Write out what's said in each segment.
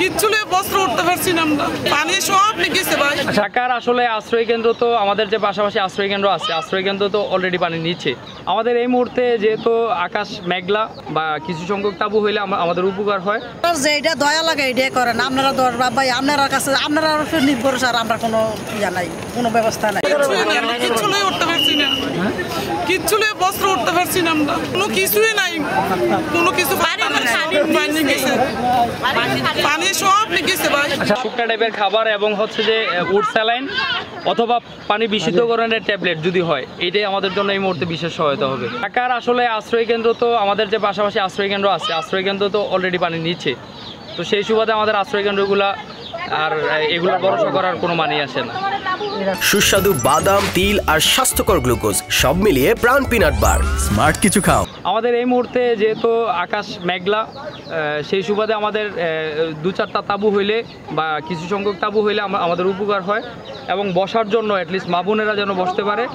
কিচ্ছু বস্ত্র উঠতে পারছি না আমরা, পানি সব নিচে ভাই। ঢাকার আসলে আশ্রয় কেন্দ্র তো আমাদের যে পাশাপাশি আশ্রয় কেন্দ্র আছে, আশ্রয় কেন্দ্র তো অলরেডি পানি নিচ্ছে। আমাদের এই মুহূর্তে যেহেতু আকাশ মেঘলা বা কিছু সংখ্যক তাবু হইলে আমাদের উপকার হয়। যেটা দয়া লাগে এটাই করেন আপনারা, ভাই আপনার কাছে আপনারা নির্ভর স্যার, আমরা কোনো ইয়া নাই, কোনো ব্যবস্থা নাই। কিচ্ছু উঠতে পারছি না, কিচ্ছু বস্ত্র উঠতে পারছি না আমরা, কোনো কিছুই নাই, কোনো কিছু পানি সব নিচে ভাই। শুকনা টাইপের খাবার এবং হচ্ছে যে উড স্যালাইন অথবা পানি বিশুদ্ধকরণের ট্যাবলেট যদি হয়, এটাই আমাদের জন্য এই মুহূর্তে বিশেষ সহায়তা হবে। ঢাকার আসলে আশ্রয় কেন্দ্র তো আমাদের যে পাশাপাশি আশ্রয় কেন্দ্র আছে, আশ্রয় কেন্দ্র তো অলরেডি পানি নিচ্ছে। তো সেই সুবাদে আমাদের আশ্রয় কেন্দ্রগুলা আর এগুলো ভরসা করার কোনো মানেই আসে না। সুস্বাদু বাদাম, তিল আর স্বাস্থ্যকর গ্লুকোজ সব মিলিয়ে প্রাণ পিনাট বার, স্মার্ট কিছু খাও। আমাদের এই মুহূর্তে যেহেতু আকাশ মেঘলা, সেই সুবাদে আমাদের 2-4টা তাবু হইলে বা কিছু সংখ্যক তাবু হইলে আমাদের উপকার হয় এবং বসার জন্য অ্যাটলিস্ট মা বোনেরা যেন বসতে পারে,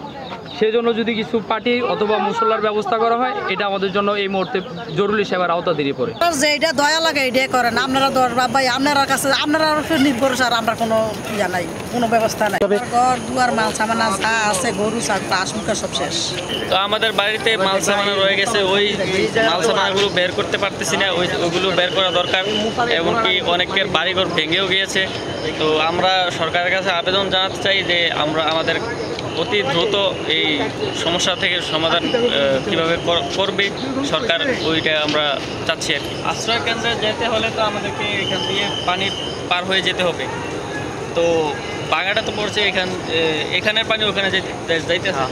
সেই জন্য যদি কিছু পার্টি অথবা মুসল্লার ব্যবস্থা করা হয়, এটা আমাদের জন্য এই মুহূর্তে জরুরি সেবার আওতাধীন পড়ে। যেটা দয়া লাগে এটাই করেন আপনারা, ভাই আপনার কাছে আপনারা নির্ভর স্যার, আমরা কোনো ইয়া নাই, কোনো ব্যবস্থা নাই। ঘর দুয়ার মাল সামানা যা আছে, গরু হাঁস মুখা সব শেষ। তো আমাদের বাড়িতে মাল সামানা রয়ে গেছে, ওই মাল সামানাগুলো বের করতে পারতেছি না, ওইগুলো বের করা দরকার। এমনকি অনেকের বাড়িঘর ভেঙেও গিয়েছে। তো আমরা সরকারের কাছে আবেদন জানাতে চাই যে আমাদের অতি দ্রুত এই সমস্যা থেকে সমাধান কীভাবে করবে সরকার, ওইটা আমরা চাচ্ছি আর কি। আশ্রয় কেন্দ্রে যেতে হলে তো আমাদেরকে এখান দিয়ে পানি পার হয়ে যেতে হবে। তো বাগাটা তো পড়ছে এখানের পানি ওখানে যাইতেছে।